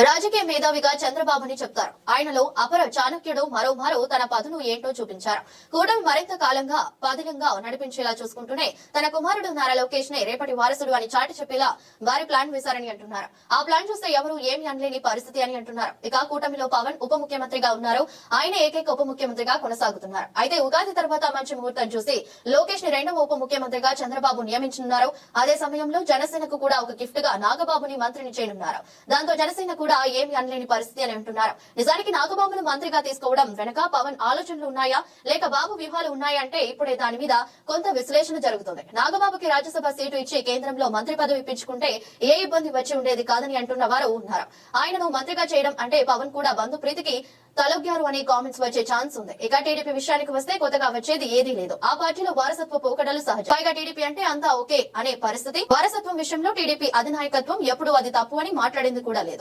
రాజకీయ మేధావిగా చంద్రబాబుని చెప్తారు. ఆయనలో అపర చాణక్యుడు మరో తన పదును ఏంటో చూపించారు. కూటమి మరింత కాలంగా పదిలంగా నడిపించేలా చూసుకుంటూనే తన కుమారుడు నారా లోకేష్ నే రేపటి వారసుడు అని చాటి చెప్పేలా భారీ ప్లాన్ వేశారని అంటున్నారు. ఆ ప్లాన్ చూస్తే ఎవరు ఏమి అనలేని పరిస్థితి అని అంటున్నారు. ఇక కూటమిలో పవన్ ఉప ముఖ్యమంత్రిగా ఉన్నారు. ఆయన ఏకైక ఉప ముఖ్యమంత్రిగా కొనసాగుతున్నారు. అయితే ఉగాది తర్వాత మంచి ముహూర్తం చూసి లోకేష్ ని రెండవ ఉప ముఖ్యమంత్రిగా చంద్రబాబు నియమించనున్నారు. అదే సమయంలో జనసేనకు కూడా ఒక గిఫ్ట్ గా నాగబాబుని మంత్రిని చేయనున్నారు. దాంతో జనసేన కూడా ఏమి అనలేని పరిస్థితి అని అంటున్నారు. నిజానికి నాగబాబును మంత్రిగా తీసుకోవడం వెనక పవన్ ఆలోచనలు ఉన్నాయా లేక బాబు వ్యూహాలు ఉన్నాయా అంటే ఇప్పుడే దాని మీద కొంత విశ్లేషణ జరుగుతుంది. నాగబాబుకి రాజ్యసభ సీటు ఇచ్చి కేంద్రంలో మంత్రి పదవి ఇప్పించుకుంటే ఏ ఇబ్బంది వచ్చి ఉండేది కాదని అంటున్న వారు ఉన్నారు. ఆయనను మంత్రిగా చేయడం అంటే పవన్ కూడా బంధు ప్రీతికి తలొగ్గారు అనే కామెంట్స్ వచ్చే ఛాన్స్ ఉంది. ఇక టీడీపీ విషయానికి వస్తే కొత్తగా వచ్చేది ఏదీ లేదు. ఆ పార్టీలో వారసత్వ పోకడలు సహజం. పైగా టీడీపీ అంటే అంతా ఓకే అనే పరిస్థితి. వారసత్వం విషయంలో టీడీపీ అధినాయకత్వం ఎప్పుడు అది తప్పు అని మాట్లాడింది కూడా లేదు.